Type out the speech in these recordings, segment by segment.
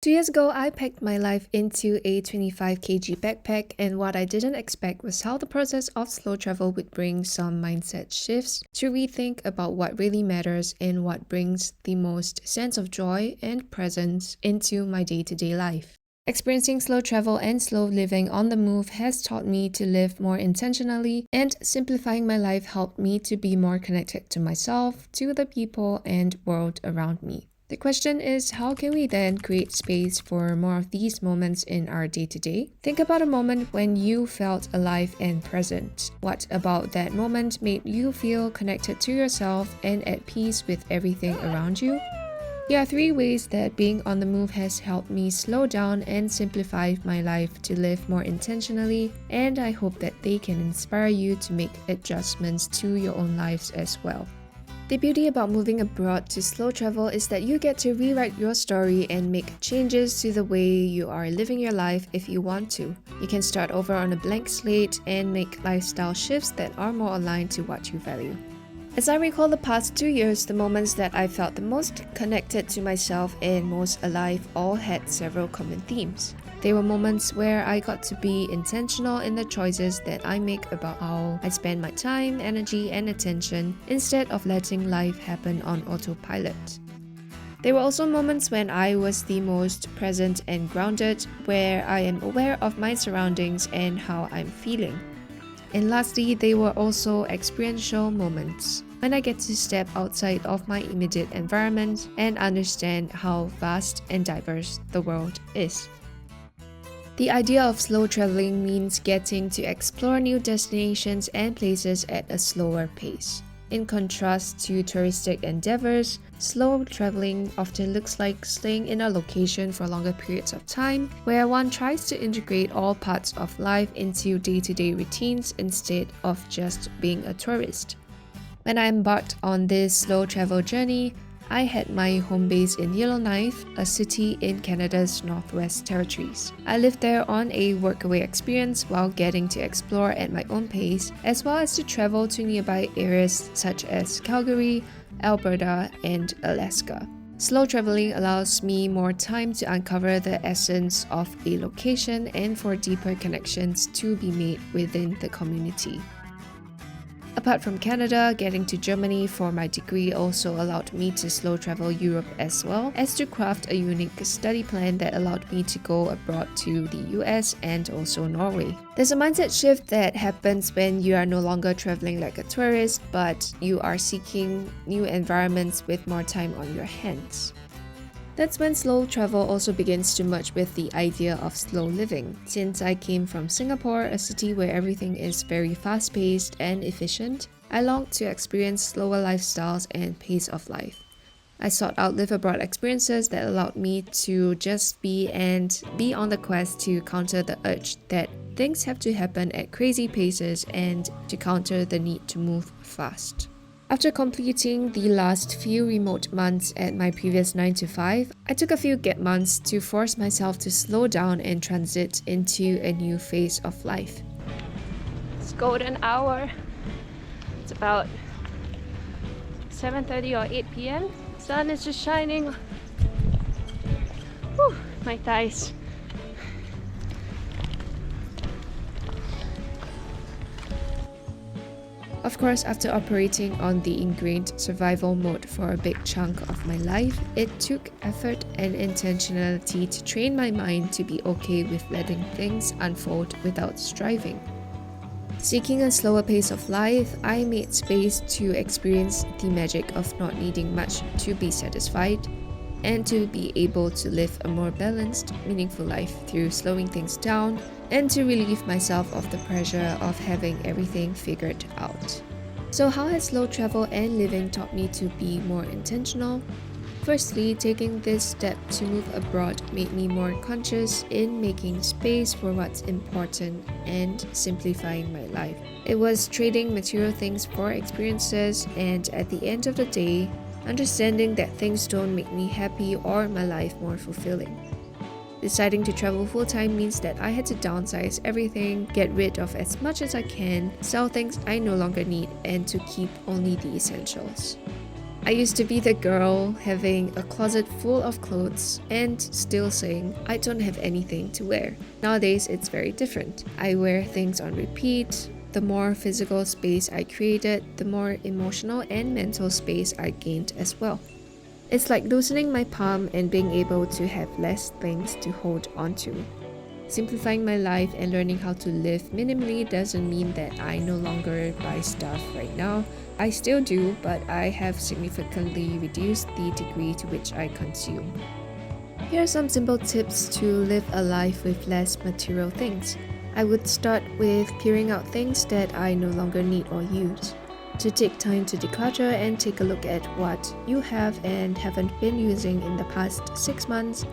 2 years ago, I packed my life into a 25 kg backpack, and what I didn't expect was how the process of slow travel would bring some mindset shifts to rethink about what really matters and what brings the most sense of joy and presence into my day-to-day life. Experiencing slow travel and slow living on the move has taught me to live more intentionally, and simplifying my life helped me to be more connected to myself, to the people, and world around me. The question is, how can we then create space for more of these moments in our day-to-day? Think about a moment when you felt alive and present. What about that moment made you feel connected to yourself and at peace with everything around you? Here are 3 ways that being on the move has helped me slow down and simplify my life to live more intentionally, and I hope that they can inspire you to make adjustments to your own lives as well. The beauty about moving abroad to slow travel is that you get to rewrite your story and make changes to the way you are living your life if you want to. You can start over on a blank slate and make lifestyle shifts that are more aligned to what you value. As I recall the past 2 years, the moments that I felt the most connected to myself and most alive all had several common themes. They were moments where I got to be intentional in the choices that I make about how I spend my time, energy, and attention instead of letting life happen on autopilot. There were also moments when I was the most present and grounded, where I am aware of my surroundings and how I'm feeling. And lastly, they were also experiential moments, when I get to step outside of my immediate environment and understand how vast and diverse the world is. The idea of slow traveling means getting to explore new destinations and places at a slower pace. In contrast to touristic endeavors, slow traveling often looks like staying in a location for longer periods of time, where one tries to integrate all parts of life into day-to-day routines instead of just being a tourist. When I embarked on this slow travel journey, I had my home base in Yellowknife, a city in Canada's Northwest Territories. I lived there on a workaway experience while getting to explore at my own pace, as well as to travel to nearby areas such as Calgary, Alberta, and Alaska. Slow traveling allows me more time to uncover the essence of a location and for deeper connections to be made within the community. Apart from Canada, getting to Germany for my degree also allowed me to slow travel Europe as well as to craft a unique study plan that allowed me to go abroad to the US and also Norway. There's a mindset shift that happens when you are no longer traveling like a tourist, but you are seeking new environments with more time on your hands. That's when slow travel also begins to merge with the idea of slow living. Since I came from Singapore, a city where everything is very fast-paced and efficient, I longed to experience slower lifestyles and pace of life. I sought out live abroad experiences that allowed me to just be and be on the quest to counter the urge that things have to happen at crazy paces and to counter the need to move fast. After completing the last few remote months at my previous 9 to 5, I took a few gap months to force myself to slow down and transit into a new phase of life. It's golden hour. It's about 7:30 or 8 p.m. Sun is just shining. Whew, my thighs. Of course, after operating on the ingrained survival mode for a big chunk of my life, it took effort and intentionality to train my mind to be okay with letting things unfold without striving. Seeking a slower pace of life, I made space to experience the magic of not needing much to be satisfied, and to be able to live a more balanced, meaningful life through slowing things down and to relieve myself of the pressure of having everything figured out. So how has slow travel and living taught me to be more intentional? Firstly, taking this step to move abroad made me more conscious in making space for what's important and simplifying my life. It was trading material things for experiences, and at the end of the day, understanding that things don't make me happy or my life more fulfilling. Deciding to travel full-time means that I had to downsize everything, get rid of as much as I can, sell things I no longer need, and to keep only the essentials. I used to be the girl having a closet full of clothes and still saying, I don't have anything to wear. Nowadays, it's very different. I wear things on repeat. The more physical space I created, the more emotional and mental space I gained as well. It's like loosening my palm and being able to have less things to hold onto. Simplifying my life and learning how to live minimally doesn't mean that I no longer buy stuff right now. I still do, but I have significantly reduced the degree to which I consume. Here are some simple tips to live a life with less material things. I would start with clearing out things that I no longer need or use. To take time to declutter and take a look at what you have and haven't been using in the past 6 months.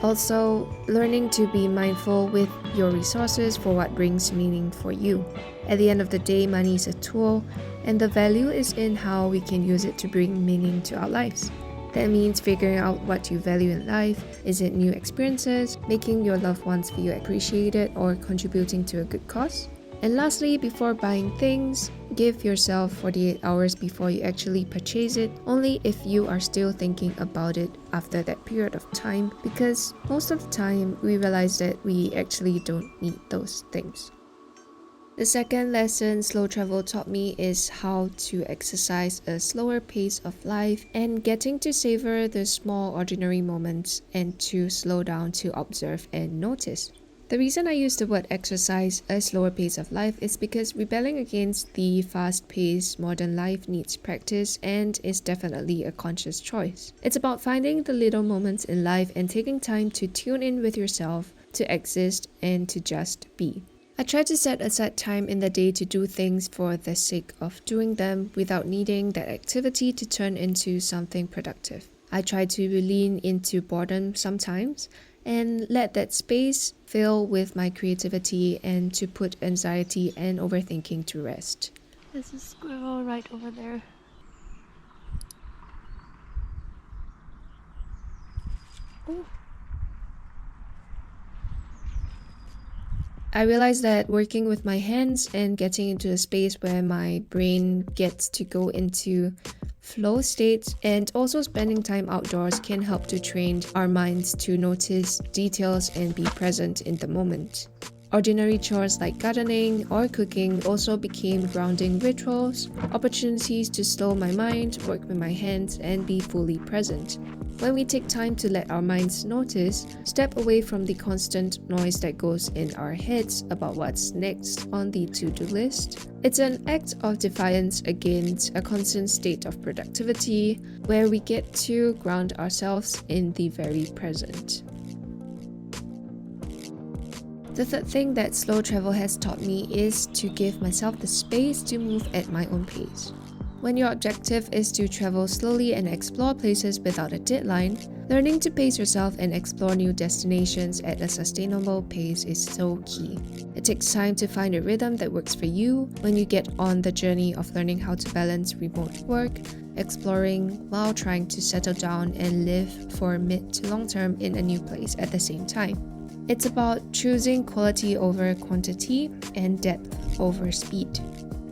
Also, learning to be mindful with your resources for what brings meaning for you. At the end of the day, money is a tool, and the value is in how we can use it to bring meaning to our lives. That means figuring out what you value in life. Is it new experiences, making your loved ones feel appreciated, or contributing to a good cause? And lastly, before buying things, give yourself 48 hours before you actually purchase it, only if you are still thinking about it after that period of time, because most of the time we realize that we actually don't need those things. The second lesson slow travel taught me is how to exercise a slower pace of life and getting to savor the small ordinary moments and to slow down to observe and notice. The reason I use the word exercise, a slower pace of life, is because rebelling against the fast-paced modern life needs practice and is definitely a conscious choice. It's about finding the little moments in life and taking time to tune in with yourself, to exist, and to just be. I try to set aside time in the day to do things for the sake of doing them without needing that activity to turn into something productive. I try to lean into boredom sometimes and let that space fill with my creativity and to put anxiety and overthinking to rest. There's a squirrel right over there. Oh. I realized that working with my hands and getting into a space where my brain gets to go into flow states and also spending time outdoors can help to train our minds to notice details and be present in the moment. Ordinary chores like gardening or cooking also became grounding rituals, opportunities to slow my mind, work with my hands, and be fully present. When we take time to let our minds notice, step away from the constant noise that goes in our heads about what's next on the to-do list, it's an act of defiance against a constant state of productivity where we get to ground ourselves in the very present. The third thing that slow travel has taught me is to give myself the space to move at my own pace. When your objective is to travel slowly and explore places without a deadline, learning to pace yourself and explore new destinations at a sustainable pace is so key. It takes time to find a rhythm that works for you when you get on the journey of learning how to balance remote work, exploring while trying to settle down and live for mid to long term in a new place at the same time. It's about choosing quality over quantity and depth over speed.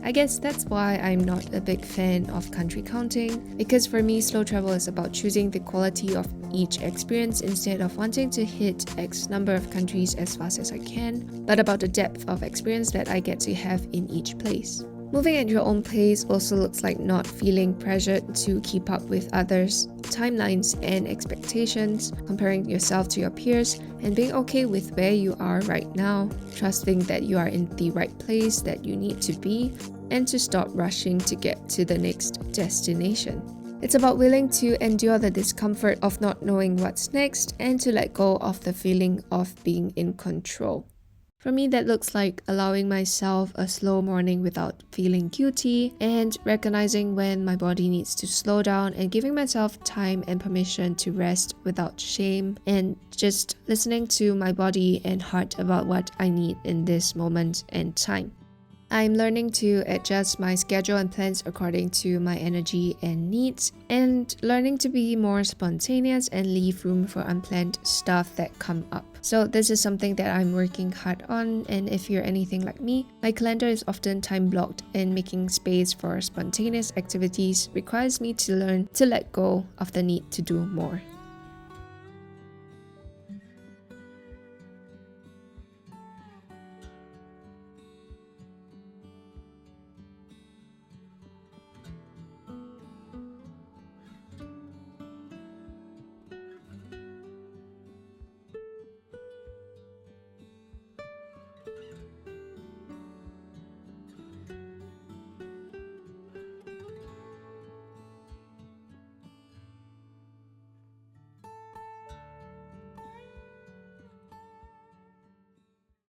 I guess that's why I'm not a big fan of country counting, because for me, slow travel is about choosing the quality of each experience instead of wanting to hit X number of countries as fast as I can, but about the depth of experience that I get to have in each place. Moving at your own pace also looks like not feeling pressured to keep up with others' timelines and expectations, comparing yourself to your peers, and being okay with where you are right now, trusting that you are in the right place that you need to be, and to stop rushing to get to the next destination. It's about willing to endure the discomfort of not knowing what's next and to let go of the feeling of being in control. For me, that looks like allowing myself a slow morning without feeling guilty and recognizing when my body needs to slow down and giving myself time and permission to rest without shame and just listening to my body and heart about what I need in this moment and time. I'm learning to adjust my schedule and plans according to my energy and needs, and learning to be more spontaneous and leave room for unplanned stuff that come up. So this is something that I'm working hard on, and if you're anything like me, my calendar is often time blocked, and making space for spontaneous activities requires me to learn to let go of the need to do more.